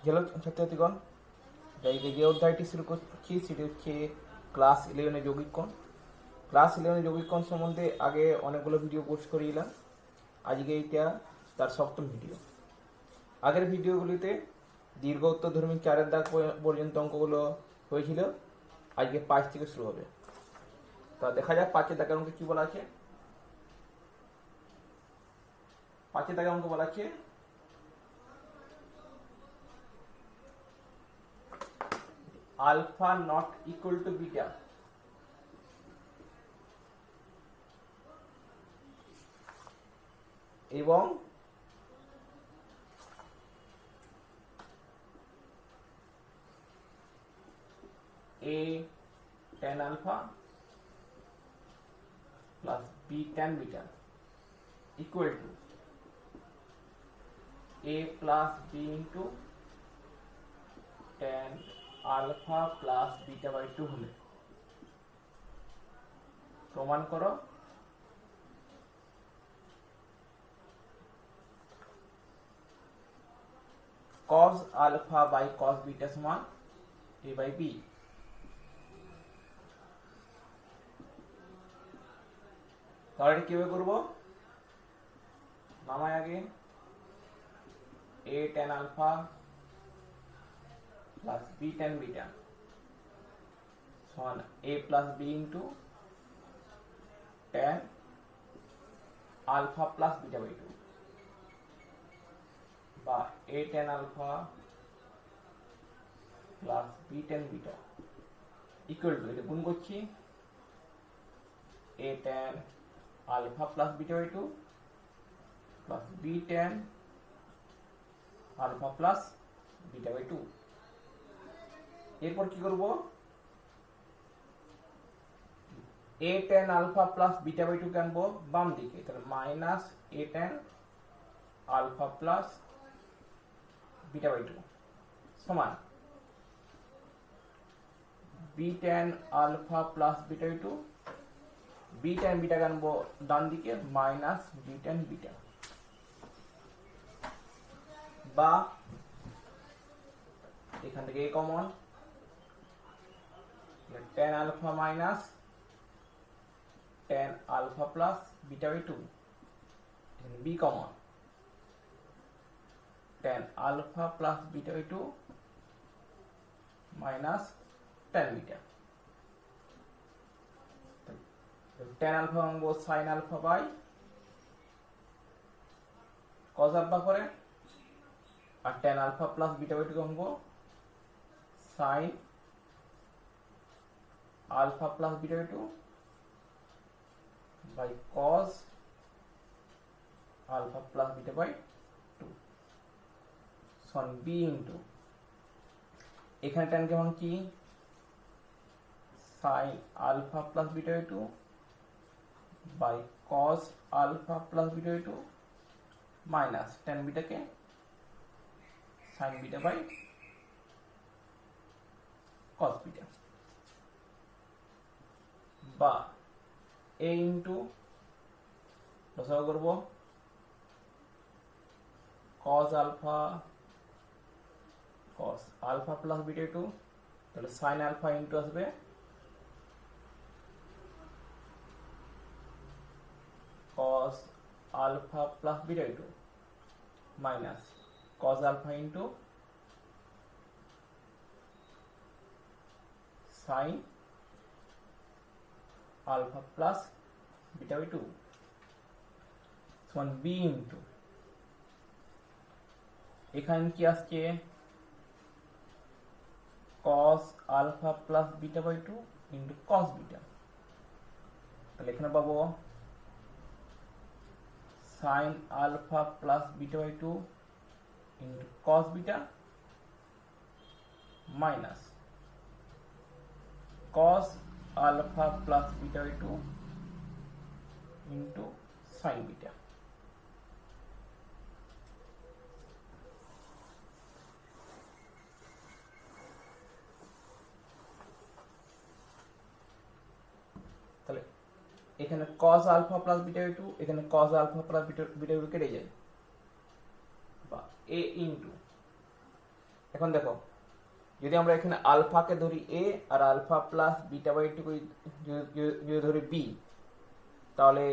Hello ছাত্রছাত্রীগণ, যে অধ্যায়টি শুরু করছি সেটি হচ্ছে ক্লাস 11 যৌগিক কোণ। ক্লাস 11 যৌগিক কোণ সম্বন্ধে আগে অনেকগুলো ভিডিও পোস্ট করিলাম। আজকে এইটা তার 7ম ভিডিও। আগের ভিডিওগুলিতে দীর্ঘ উত্তরধর্মী 4-এর দাগ পর্যন্ত অঙ্কগুলো হয়েছিল। আজকে 5 থেকে শুরু হবে। তা দেখা যাক 5-এর দাগের অঙ্কে কি বলা আছে। 5-এর দাগের অঙ্ক বলা আছে alpha not equal to beta এবং a tan alpha plus b tan beta equal to a plus b into tan alpha plus beta by 2 হলে প্রমাণ করো cos alpha by cos beta সমান a by b। তাহলে কিভাবে করব? নামায় আগে a tan alpha plus b tan beta সমান a plus b into tan alpha plus beta by 2 বা a tan alpha plus b tan beta equal to এটা গুণ করছি a tan alpha plus beta by 2 plus b tan alpha plus beta by 2। এরপর কি করব? a tan alpha plus beta by 2 কে আনবো বাম দিকে, তাহলে minus a tan alpha plus beta by 2 সমান b tan alpha plus beta by 2 b tan beta কে আনবো ডান দিকে মাইনাস b tan beta বা এখান থেকে a common tan alpha minus tan alpha plus beta by 2 b common tan alpha plus beta by 2 minus tan beta। tan alpha আনবো sin alpha by cos alpha করে, আর tan alpha plus beta by 2 আনবো sin alpha plus beta by 2 by cos alpha plus beta by 2 সমান b into এখানে tan কেমন কি sin alpha plus beta by 2 by cos alpha plus beta by 2 minus tan beta K sin beta by cos beta বা a into লসাগু করব cos alpha plus beta 2, তাহলে sin alpha into আসবে cos alpha plus beta 2 minus cos alpha into sin alpha plus beta by 2 সমান b into এখানে কি আসছে cos alpha plus beta by 2 into cos beta, তাহলে এখানে পাবো sin alpha plus beta by 2 into cos beta minus cos alpha plus beta by 2 into sin beta। তাহলে এখানে cos alpha plus beta by 2, এখানে cos alpha plus beta by 2 কেটে যায় বা a into এখন দেখো, যদি আমরা এখানে আলফাকে ধরি এ আর alpha plus beta by two যদি ধরি বি, তাহলে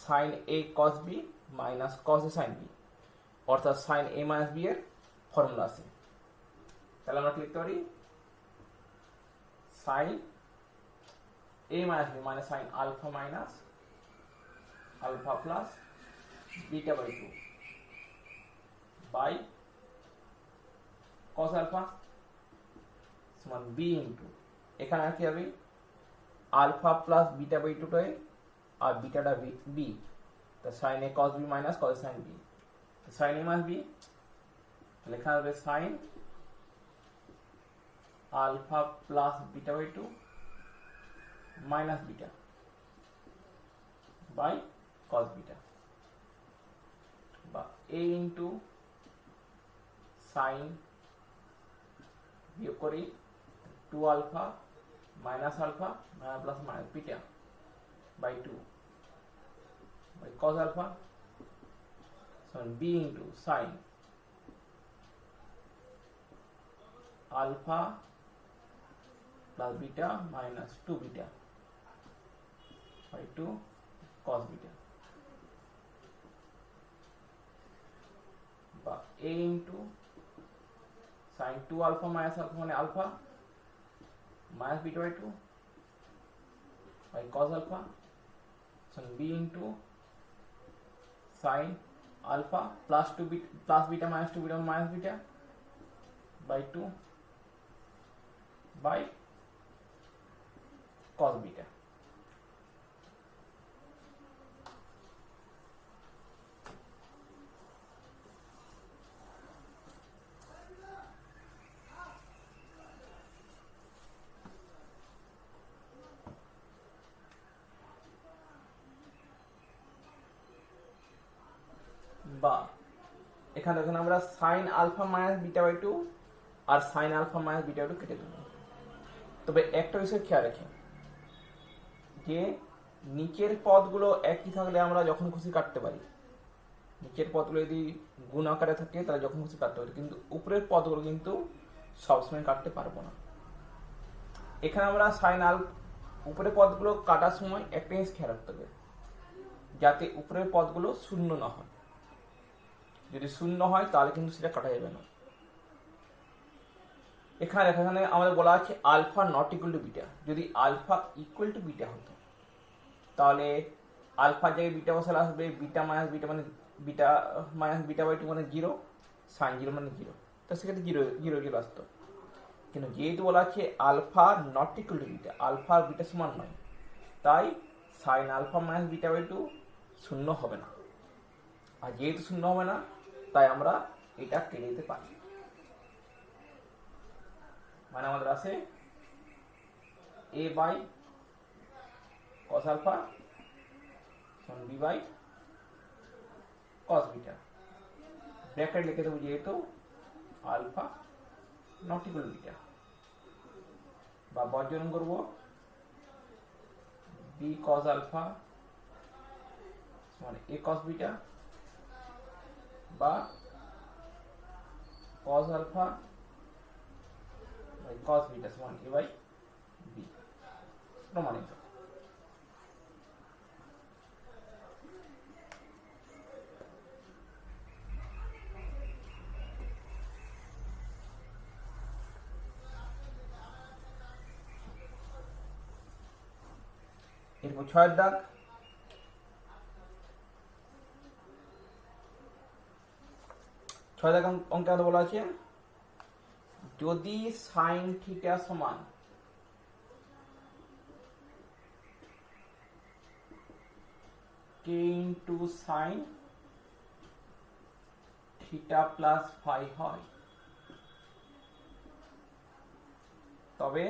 sine A cos B minus cos A sine B, অর্থাৎ সাইন এ মাইনাস বি এর ফর্মুলা আছে। তাহলে আমরা লিখতে পারি সাইন এ মাইনাস বি মানে sine alpha minus alpha plus beta by two by cos alpha সমান বি ইন্টু, এখানে আর কি হবে আলফা প্লাস বিটা বাই টুটাই আর বিটাটা বি, তো sine A cos B minus cos sine B, sine A minus B লেখা হবে sine alpha plus beta by two minus beta by cos beta, বা এ ইন্টু সাইন বিয়োগ করি 2 alpha minus alpha plus minus beta by 2 by cos alpha সমান B into sine alpha plus beta minus 2 beta by 2 cos beta, বা a into sine 2 alpha minus alpha মানে alpha minus beta by 2 by cos alpha সমান b into sine alpha plus 2 beta plus beta minus 2 beta minus beta by 2 by cos beta. বা এখানে দেখুন আমরা sine alpha minus beta by two আর sine alpha minus beta by two কেটে দেবো। তবে একটা বিষয় খেয়াল রাখি যে নিচের পদগুলো একই থাকলে আমরা যখন খুশি কাটতে পারি, নিচের পদগুলো যদি গুণ আকারে থাকে তাহলে যখন খুশি কাটতে পারি, কিন্তু উপরের পদগুলো কিন্তু সবসময় কাটতে পারবো না। এখানে আমরা সাইন উপরের পদগুলো কাটার সময় একটা জিনিস খেয়াল রাখতে হবে যাতে উপরের পদগুলো শূন্য না হয়, যদি শূন্য হয় তাহলে কিন্তু সেটা কাটা যাবে না। এখানে আমাদের বলা আছে alpha not equal to beta, যদি আলফা ইকুয়াল টু বিটা হতো তাহলে আলফার জায়গায় বিটা বসালে আসবে বিটা মাইনাস বিটা মানে beta minus beta by two মানে 0, সাইন 0 মানে 0, তো সেক্ষেত্রে 0 0 0 আসতো। কিন্তু যেহেতু বলা আছে alpha not equal to beta, alpha আর বিটা সমান নয়, তাই sine alpha minus beta by two শূন্য হবে না, আর যেহেতু শূন্য হবে না তাই আমরা এটা কেটে দিতে পারি। মানে আমাদের আছে a বাই cos আলফা সমান b by cos beta, bracket লিখে দেবো যেহেতু আলফা নট ইকুয়াল বিটা, বা বর্জন করব b cos আলফা সমান a cos বিটা বা cos alpha by cos beta সমান a বাই b প্রমাণিত। এরপর 6 দাগ, 6 দাগ অঙ্কে আমাদের বলা আছে যদি সাইন থিটা সমান k into sine theta plus phi হয় তবে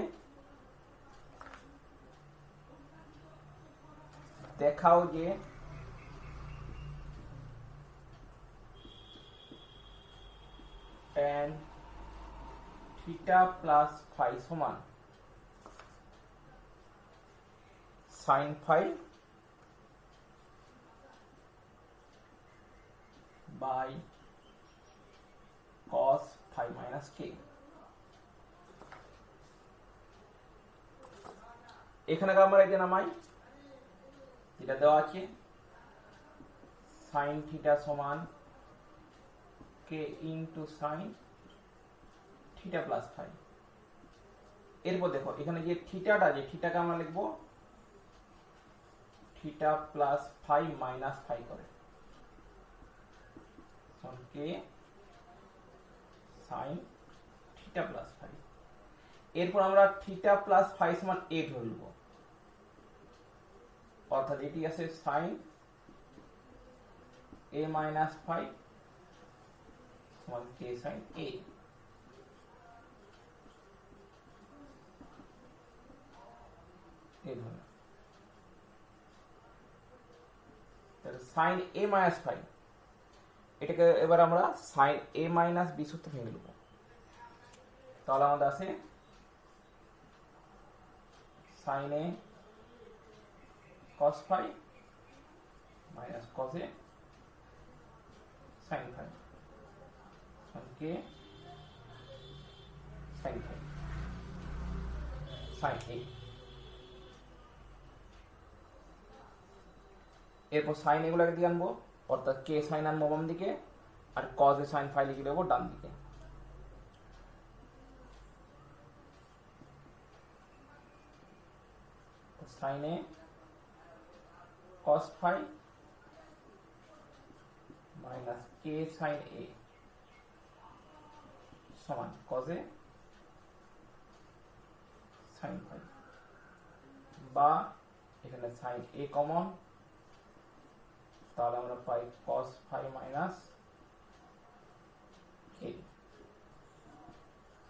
দেখাও যে tan থিটা প্লাস ফাই সমান sine phi by cos phi minus minus K. এখানে আমরা এটা নামাই, যেটা দেওয়া আছে সাইন থিটা সমান K into sine theta plus phi. এরপর দেখো এখানে যে থিটাটা আছে, থিটাকে আমরা লিখবো theta plus phi minus phi করে K sine theta plus phi. এরপর আমরা থিটা প্লাস ফাই সমান এ ধরে নেব, অর্থাৎ এটি আছে সাইন এ মাইনাস ফাই সমান কে sign A. Sign A minus phi, এটাকে এবার আমরা সাইন এ মাইনাস বি সূত্রে ভেঙে নেব। তাহলে আমাদের আছে sign A cos phi minus cos A sine phi K sine phi sign এ। এরপর সাইন এগুলোকে দিয়ে আনবো, অর্থাৎ কে সাইন আনবো বাম দিকে আর কজ এ সাইন ফাই লিখে দেবো ডান দিকে। Sign A cos phi minus K sign এ সমান কজ এ সাইন ফাই, বা এখানে সাইন এ কমন, তাহলে আমরা পাই cos ফাই মাইনাস এ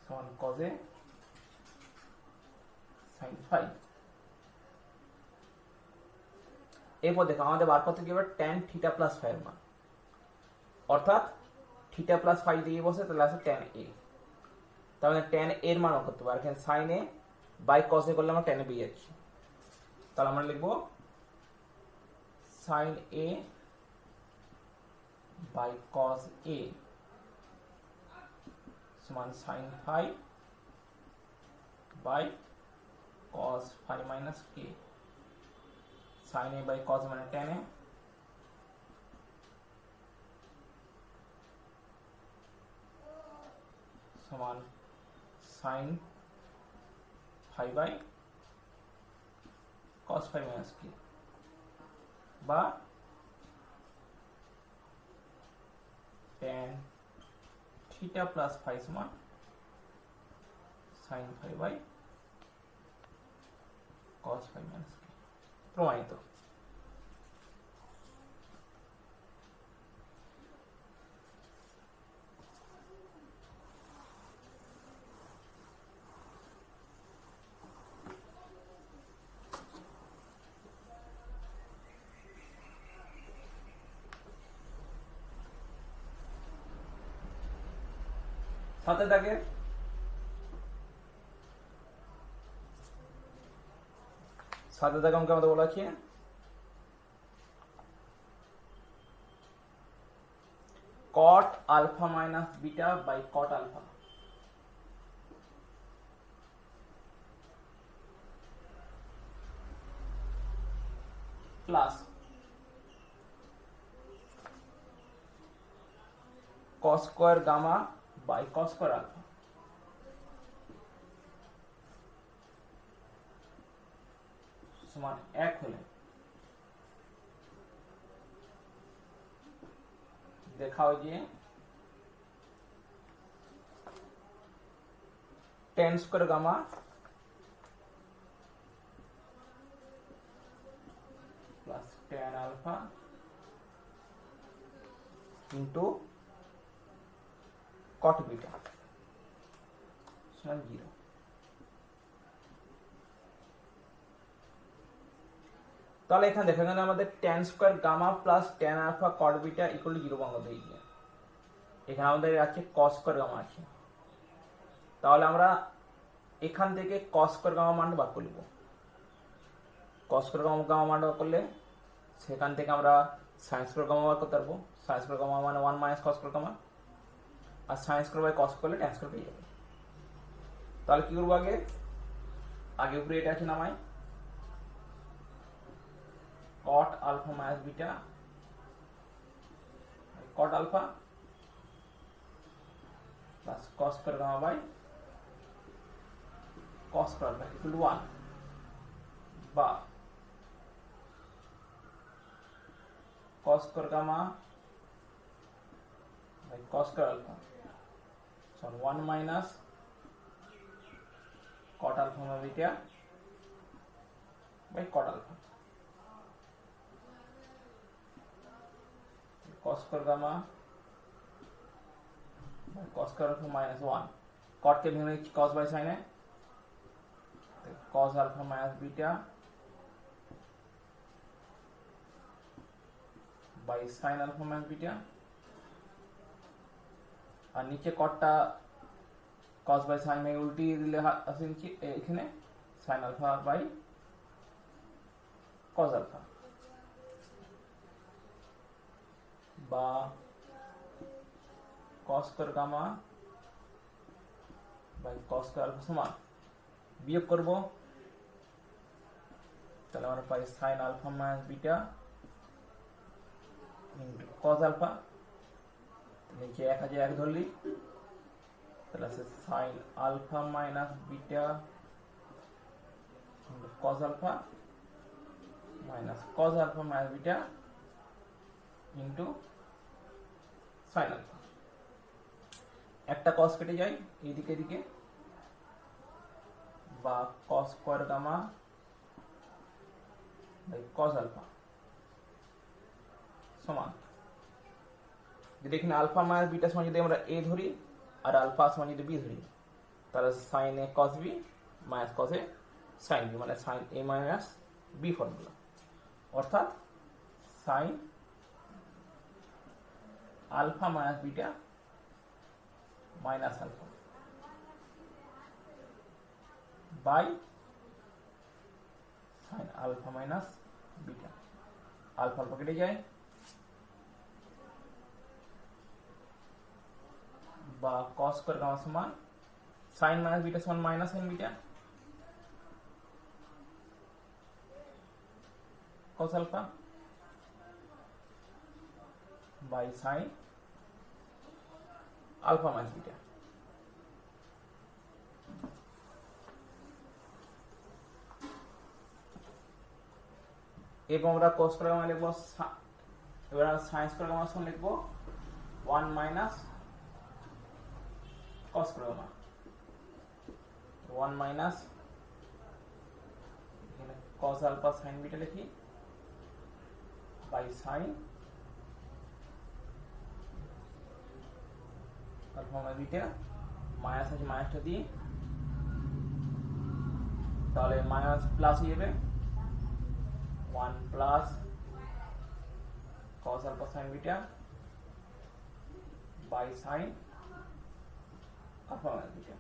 সমান cos এ sin ফাই। এরপর দেখো আমাদের বার করতে গিয়ে tan থিটা প্লাস ফাই এর মান, অর্থাৎ থিটা প্লাস ফাই দিয়ে বসে তাহলে আছে tan a। তাহলে tan a এর মান করতে পারি, এখানে sin a by cos a করলে আমরা tan a পেয়ে যাচ্ছি। তাহলে আমরা লিখবো sin a by cos a সমান sin phi by cos phi minus k। sin a by cos মানে tan a সমান sin phi by cos phi minus k, বা tan থিটা প্লাস ফাই সমান sin phi by cos phi minus k। প্রমাণিত। সাথে থাকে অঙ্কে আমাদের বলা আছে cot alpha minus beta by cot alpha plus cos square gamma by cos square alpha সমান 1 হলে দেখাও যে tan square gamma plus tan alpha into cot beta সমান 0। তাহলে এখানে দেখো এখানে আমাদের tan square gamma plus tan alpha cot beta equal 0 Bangla দিয়ে দিই। এখানে আমাদের আছে cos স্কয়ার গামা আছে, তাহলে আমরা এখান থেকে cos স্কয়ার গামা মান বার করব। cos স্কয়ার গামা মান বার করলে সেখান থেকে আমরা sin স্কয়ার গামা বার করতে পারবো। sin স্কয়ার গামা মানে 1 মাইনাস cos স্কয়ার গামা, আর সাইন স্কোয়ার বাই কস করলে ট্যান স্কোয়ার পেয়ে যাবে। তাহলে কি করবো, আগে উপরে এটা আছে নামাই, cot alpha minus beta cot alpha plus cos square gamma by cos square alpha equal to 1, বা cos square gamma by cos square alpha সমান 1 minus cot alpha gamma beta by cot alpha cos square gamma cos square alpha minus 1, cot के भेजने cos by sine है, cos alpha minus beta by sine alpha minus beta, और नीचे कॉटटा cos by sign में उल्टी दिले আছে নিচে এখানে sin alpha by cos alpha, বা cos square gamma by cos square alpha समान বিয়োগ করব, তাহলে আমরা পাই sin alpha minus beta into cos alpha, নিচে 1 আছে 1 ধরলি, তাহলে আছে sin alpha minus beta into cos alpha minus cos alpha minus beta into sine alpha. একটা cos কেটে যায় এইদিকে এদিকে, বা cos square gamma by cos alpha সমান, যদি এখানে আলফা মাইনাস বিটা সমান যদি আমরা a ধরি আর আলফা সমান যদি b ধরি, তাহলে sin a cos b minus cos a sin b, মানে sin a minus b formula, অর্থাৎ sin alpha minus beta minus alpha by sine alpha minus beta, alpha alpha केटे जाए, बा cos स्क्वायर गामा समान sine minus beta समान minus sine beta cos alpha by sine alpha minus beta. এবং আমরা cos square gamma লিখব, এবার আমরা sin স্কয়ার গামা সমান লিখব 1 minus cos square gamma, 1 minus এখানে cos আলফা sin বিটা লিখি by sin alpha minus beta, minus আছে মাইনাসটা দিই, তাহলে মাইনাস প্লাস হয়ে যাবে 1 plus cos alpha sin beta by sin alpha minus beta,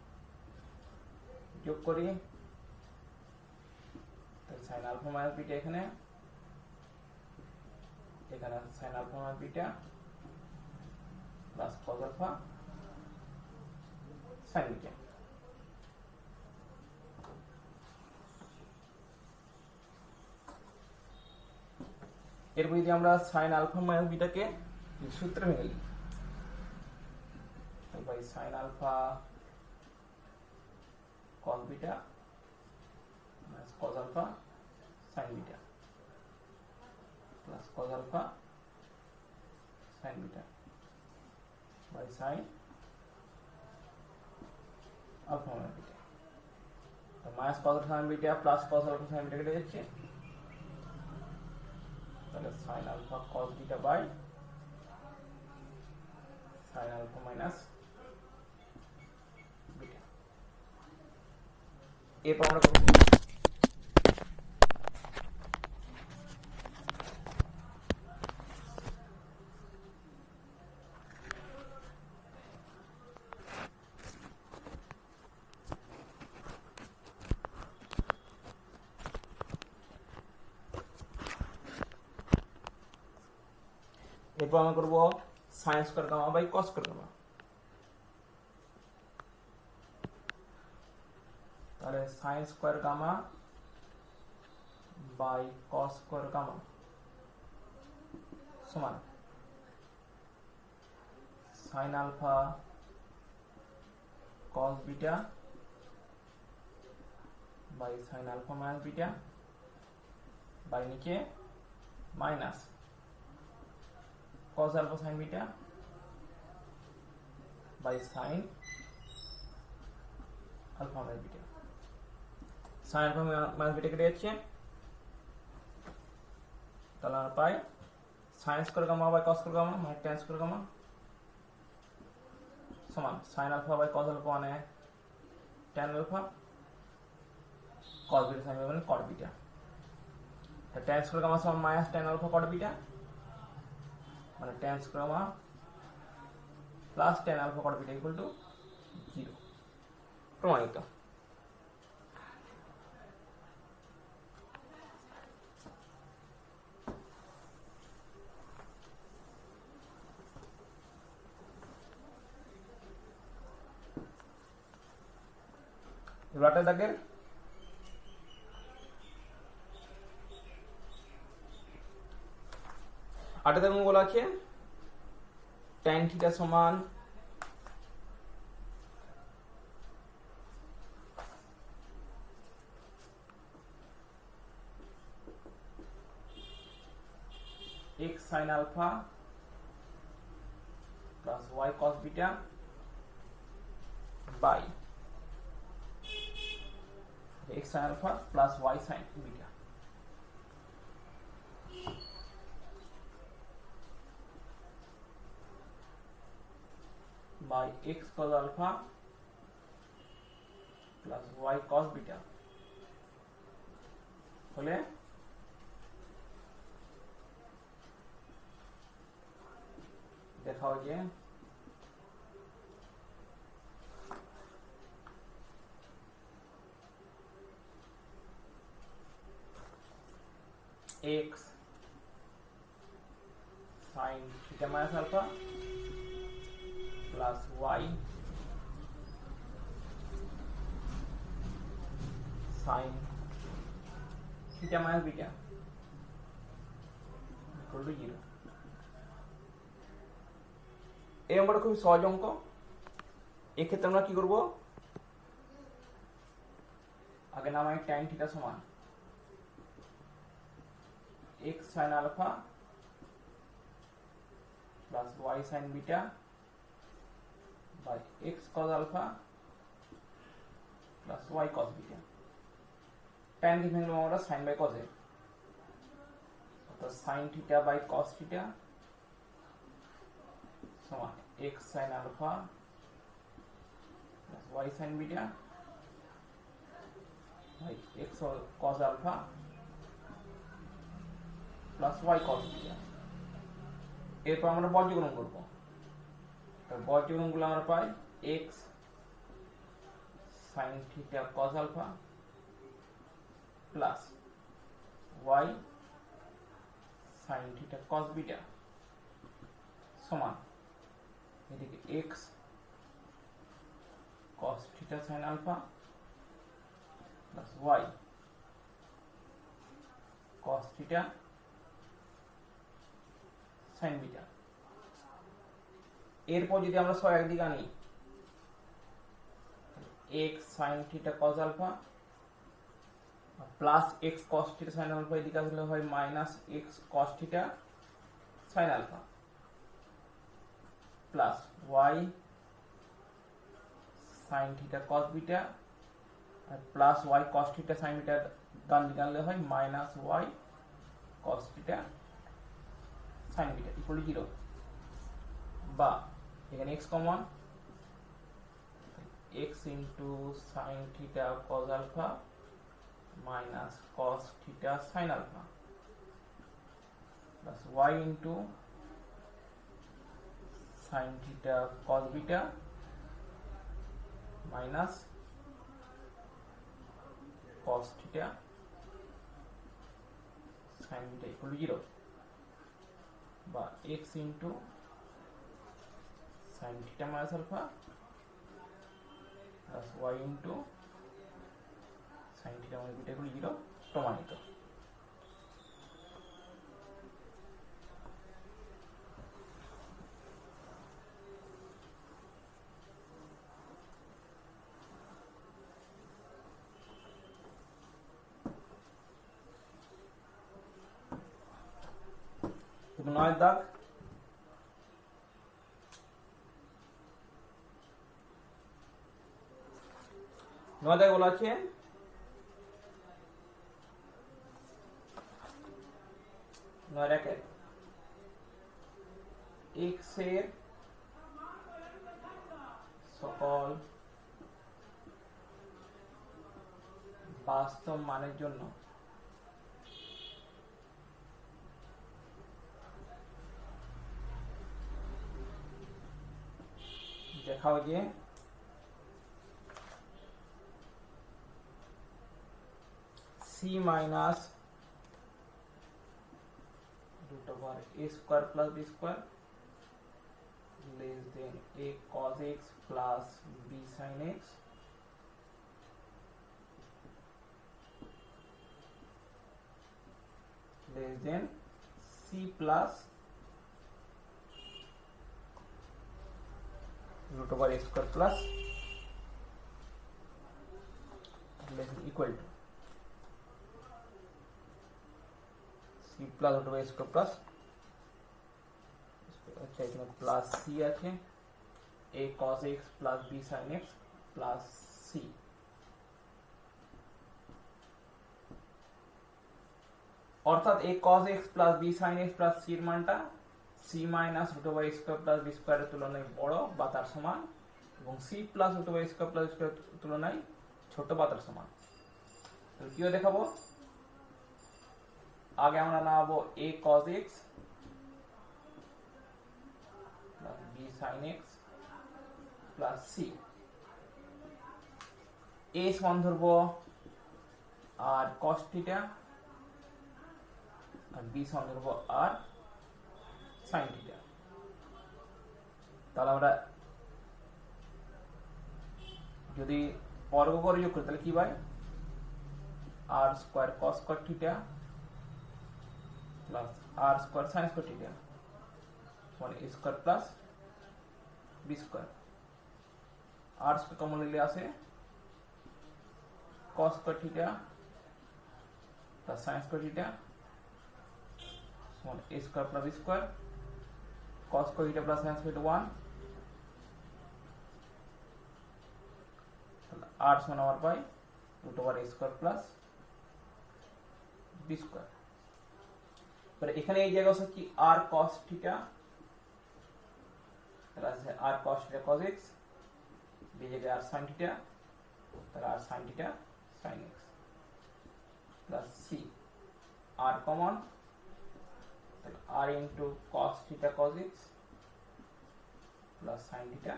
যোগ করি তাহলে sin আলফা মাইনাস बीटा এখানে sin alpha minus beta plus cos alpha sin beta. এরপর যদি আমরা sin আলফা মাইনাস বিটাকে সূত্রে ভেঙে লিখি, তাহলে ভাই sin alpha cos beta minus cos alpha sin beta plus cos alpha sin beta by sin alpha minus beta, तो minus cos alpha sin beta plus cos alpha sin beta কেটে যাচ্ছে, তাহলে sin alpha cos beta by sin alpha minus beta. এরপর আমরা করব এরপর আমরা করব sin square gamma by cos square gamma, তাহলে sine square gamma by cos square gamma সমান sine alpha cos beta by sine alpha minus beta by নিচে minus cos alpha sine beta by sine alpha minus beta. Sine alpha minus beta কেটে যাচ্ছে, তাহলে আমরা পাই sine square gamma by cos square gamma মানে tan square gamma সমান sine alpha by cos alpha মানে tan alpha cos beta sine মানে cot beta. Tan square gamma সমান minus tan alpha cot beta মানে tan square gamma plus tan alpha cot beta equal to 0 প্রমাণিত। রটের দাগের আটের দাগ বলা আছে tan থিটা সমান x sin alpha plus y cos beta by x sin alpha plus y sin beta by x cos alpha plus y cos beta হলে দেখাও যে x sin theta minus alpha plus y sin theta minus beta equal to 0। এই অঙ্কটা খুব সহজ অঙ্ক। এক্ষেত্রে আমরা কি করব, আগে নামাই tan থিটা সমান x sin alpha plus y sin beta by x cos alpha plus y cos beta। tan কি ভেঙে আমরা sin by cos এ, অর্থাৎ sin theta by cos theta সমান x sin alpha plus y sin beta by x cos alpha plus y cos beta। এরপর আমরা বর্গীকরণ করব, তো বর্গীকরণগুলো আমরা পাই x sin theta cos alpha plus y sin theta cos beta সমান এদিকে x cos theta sin alpha plus y cos theta sin beta। এরপর যদি আমরা সব একদিকে আনি x sin theta cos alpha plus x cos theta sin alpha এদিকে আসলে হয় minus x cos theta sin alpha plus y sin theta cos beta আর plus y cos theta sin beta ডান দিকে আনলে হয় minus y cos theta sin beta equal to 0। বা এখানে x common, x into sin theta cos alpha minus cos theta sin alpha plus y into sin theta cos beta minus cos theta sin beta equal to 0। বা x into sin theta minus alpha plus y into sine theta মানে beta equal 0 প্রমাণিত। নয় দাগ, নয় দাগে বলা আছে নয় রেখে এক্স এর সকল বাস্তব মানের জন্য দেখাও যে c minus root over a square plus b square less than a cos x plus b sin x less than c plus root over a square plus less than equal to c plus root over a square plus अच्छा इसमें plus c আছে a cos x plus b sin x plus c অর্থাৎ a cos x plus b sin x plus c এর মানটা c minus root over a square plus b square এর তুলনায় বড় বা তার সমান এবং c plus root over a square plus b square এর তুলনায় ছোট বা তার সমান। তো কিও দেখাবো, আগে আমরা নামাবো a cos x plus b sin x plus c, a সমান ধরবো আর cos থিটা আর b সমান ধরবো আর sin থিটা। তাহলে আমরা যদি বর্গ করে যোগ করি তাহলে কি পাই, r square cos square theta plus r square sin square theta মানে a square plus b square. r square common নিলে আসে cos square theta plus sin square theta সমান a square plus b square. cos square theta plus sin square theta 1, তাহলে r সমান আমার পাই root over a square plus b square. এবার এখানে এই জায়গা আছে কি r cos থিটা তাহলে আছে r cos theta cos x, এই জায়গায় r sin থিটা তাহলে r sin theta sin x plus c, r common তাহলে r into cos theta cos x plus sin theta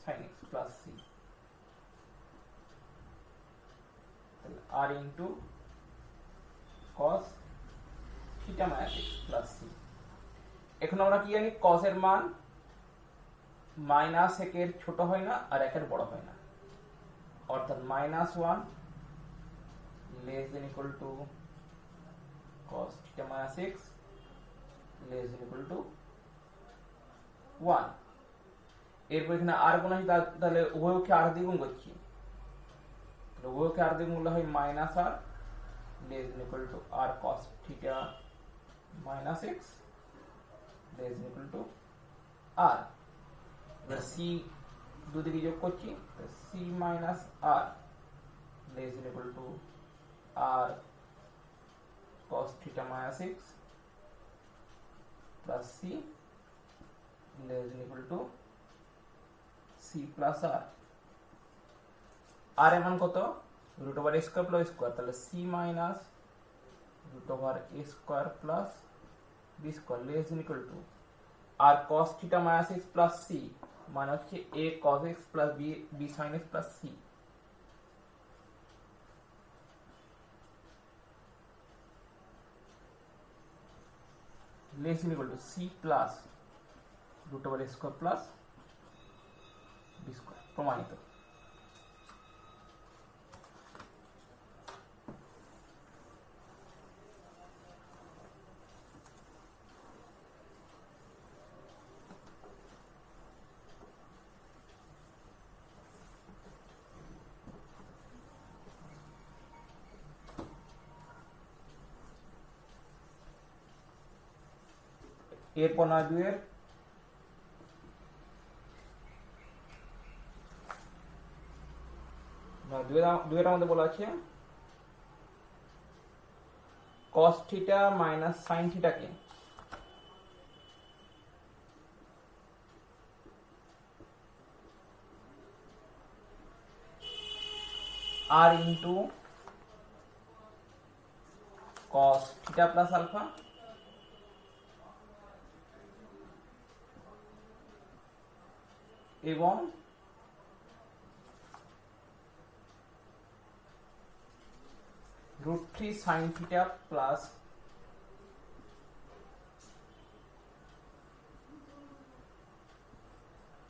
sin x plus c তাহলে r into cos theta minus x plus c। এখন আমরা কি জানি cos এর মান minus 1 এর ছোট হয় না আর 1 এর বড় হয় না, অর্থাৎ -1 less than equal to cos theta minus x less than equal to 1। এরপর এখানে r গুণ আছে তাহলে উভয়কে r দিয়ে গুণ করছি, তাহলে উভয়কে r দিয়ে গুণ করলে হয় -r less than equal to r cos theta minus x less than equal to r। এবার c দুদিকে যোগ করছি, c minus r less than equal to r cos theta minus x plus c less than equal to c plus r। r এর মান কত, root over a square plus square, তাহলে c minus root over a square plus b square less than equal to r cos theta minus x plus c মানে হচ্ছে a cos x plus b sin x plus c। less than equal to c plus root over a square plus b square প্রমাণিত। এরপর নয় দুয়ের দুয়ের আমাদের বলা আছে cos থিটা মাইনাস সাইন থিটাকে r into cos theta plus alpha এবং √3 sin থিটা প্লাস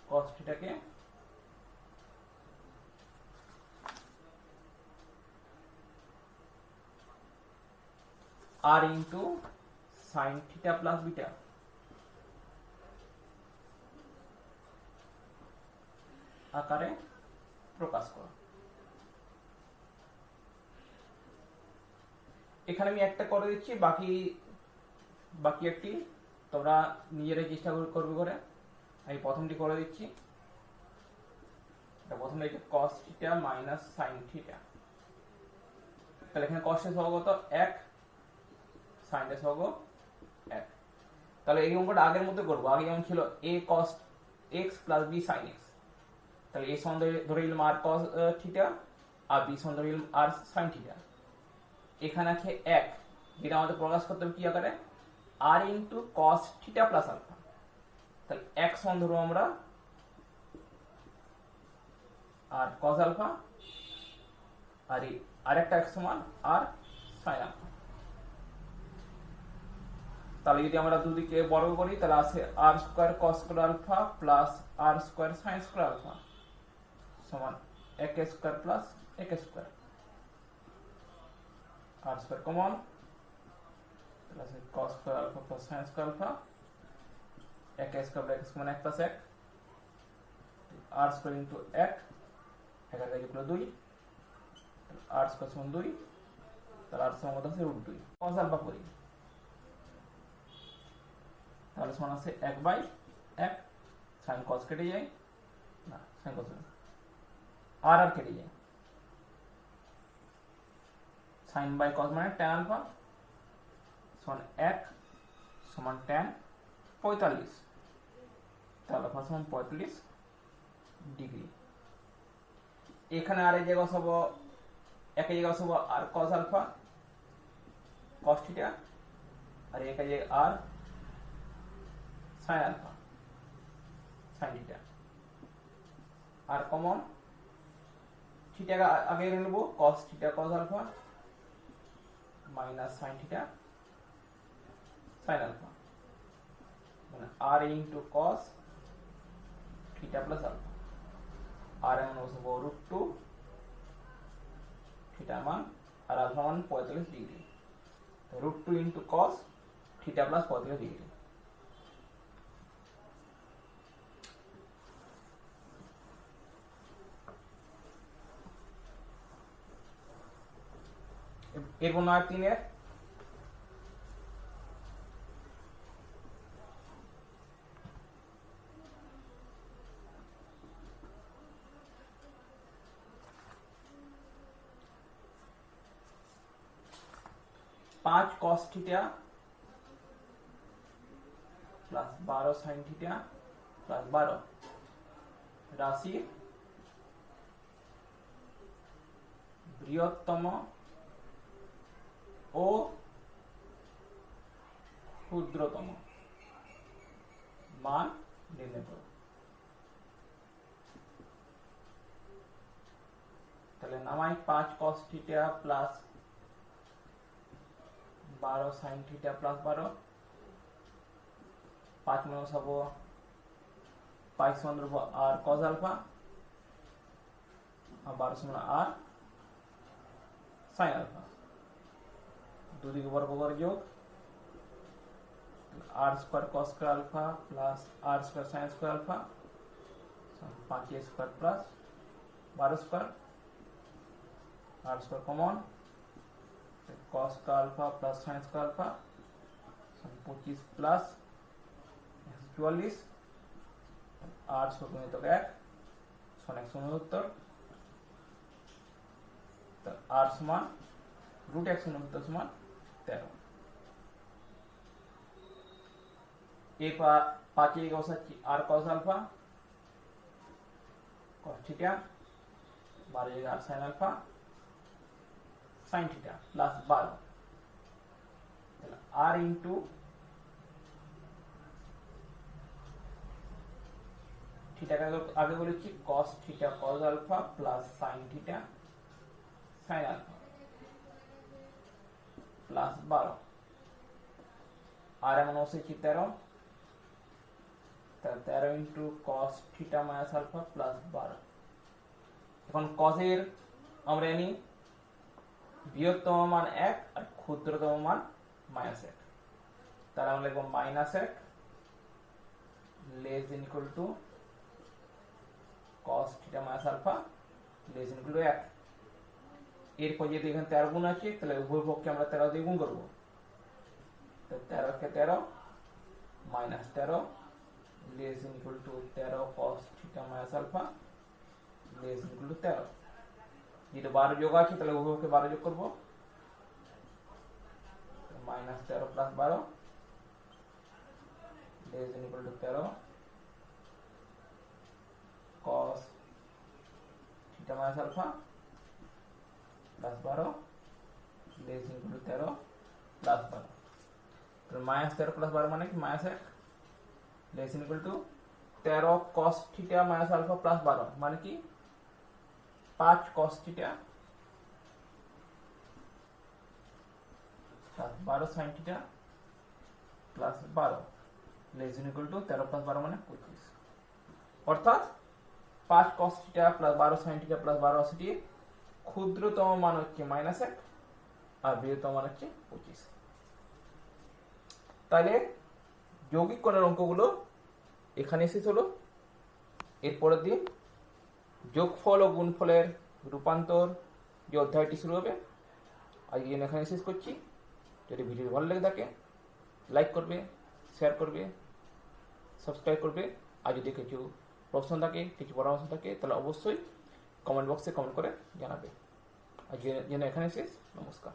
cos থিটাকে r into sin theta plus beta আকারে প্রকাশ করা। এখানে আমি একটা করে দিচ্ছি, বাকি একটি তোমরা নিজেরাই চেষ্টা করবে করে। আমি প্রথমটি করে দিচ্ছি। প্রথমে এটা cos theta minus sin theta, তাহলে এখানে cos এর সহগ কত 1, sin এর সহগ 1। তাহলে এই অঙ্কটা আগের মতো করব। আগে যেমন ছিল a cos x plus b sin x, তাহলে a সমান ধরে নিলাম r cos থিটা আর b সমান ধরে নিলাম r sin থিটা। এখানে আছে 1, যেটা আমাদের প্রকাশ করতে হবে কি আকারে r into cos theta plus alpha. তাহলে 1 সমান ধরবো আমরা r cos আলফা আর আরেকটা 1 সমান r sin আলফা। তাহলে যদি আমরা দুদিকে বর্গ করি তাহলে আছে r square cos square alpha plus r square sin square alpha সমান 1 square plus 1 square. r square common, তাহলে আছে cos square alpha plus sin square alpha 1 square bracket সমান 1 প্লাস 1 r স্কয়ার ইনটু 1 1 আর 1 2 r স্কয়ার সমান 2, তাহলে r সমান আছে √2 cos alpha করি তাহলে সমান আছে 1/1 sin cos কেটে যায় না, sin cos আর কেটে যায়, sin বাই cos মানে tan আলফা সমান 1 সমান tan 45, তাহলে আলফা সমান 45 ডিগ্রি। এখানে আর এই জায়গা সব একই জায়গা সব আর cos আলফা cos থিটা আর একই জায়গা আর sin আলফা sin থিটা। আর কমন থিটা আগে নেব cos theta cos alpha minus sin theta sin alpha মানে r into cos theta plus alpha. আর এর মান বসাবো √2 থিটা মান আর আলফা মান 45 ডিগ্রি, তো √2 into cos theta plus 45 degree. এরপর 9-3 5 cos theta plus 12 sin theta plus 12 রাশি বৃহত্তম ও ক্ষুদ্রতম মান নির্ণয় করো। তাহলে নামাই 5 cos theta plus 12 sin theta plus 12, 5 minus হবো 5 সমান ধরবো r cos আলফা আর 12 সমান r sin আলফা, দুদিকে বর্গ করে যোগ r square cos square alpha plus r square sin square alpha 5 square plus 12 square, r square common cos का alpha plus sin का अल्फा 25 प्लस 44, 8 গুণিত 1 সমান 169, 8 সমান রুট 169 সমান 13। এই 5 বসাচ্ছি আর cos আলফা cos থিটা 12 আর sin alpha sin theta plus 12 আর ইনটু থিটাকে আগে বলেছি cos theta cos alpha plus sin theta sin alpha plus 12 আর এমন বসেছি 13 13 into cos theta minus alpha plus 12। এখন cos এর আমরা জানি বৃহত্তম মান 1 আর ক্ষুদ্রতম মান -1, তাহলে আমরা লিখব -1 less than equal to cos theta minus alpha less than equal to 1। এরপর যদি এখানে 13 গুণ আছে তাহলে উভয় পক্ষে আমরা 13 দিয়ে গুণ করব, তো 13 কে 13 -13 less than equal to 13 cos theta minus alpha less than equal to 13। যেটা 12 যোগ আছে তাহলে উভয় পক্ষে 12 যোগ করব, -13 plus 12 less than equal to 13 cos theta minus alpha plus 12 less than equal to 13 plus 12। তো -13 প্লাস 12 মানে কি -1 less than equal to 13 cos theta minus alpha plus 12 মানে কি 5 cos theta plus 12 sin theta plus 12 less than equal to 13 plus 12 মানে 25। অর্থাৎ 5 cos theta plus 12 sin theta plus 12 সেটি ক্ষুদ্রতম মান হচ্ছে -1 আর বৃহত্তম মান হচ্ছে 25। তাহলে যৌগিক কোণের অঙ্কগুলো এখানে শেষ হলো। এরপরের দিন যোগফল ও গুণফলের রূপান্তর যে অধ্যায়টি শুরু হবে, আজকে এখানে শেষ করছি। যদি ভিডিও ভালো লেগে থাকে লাইক করবে, শেয়ার করবে, সাবস্ক্রাইব করবে। আর যদি কিছু প্রশ্ন থাকে, কিছু পরামর্শ থাকে তাহলে অবশ্যই কমেন্ট বক্সে কমেন্ট করে জানাবে। আজকে এখানে শেষ। নমস্কার।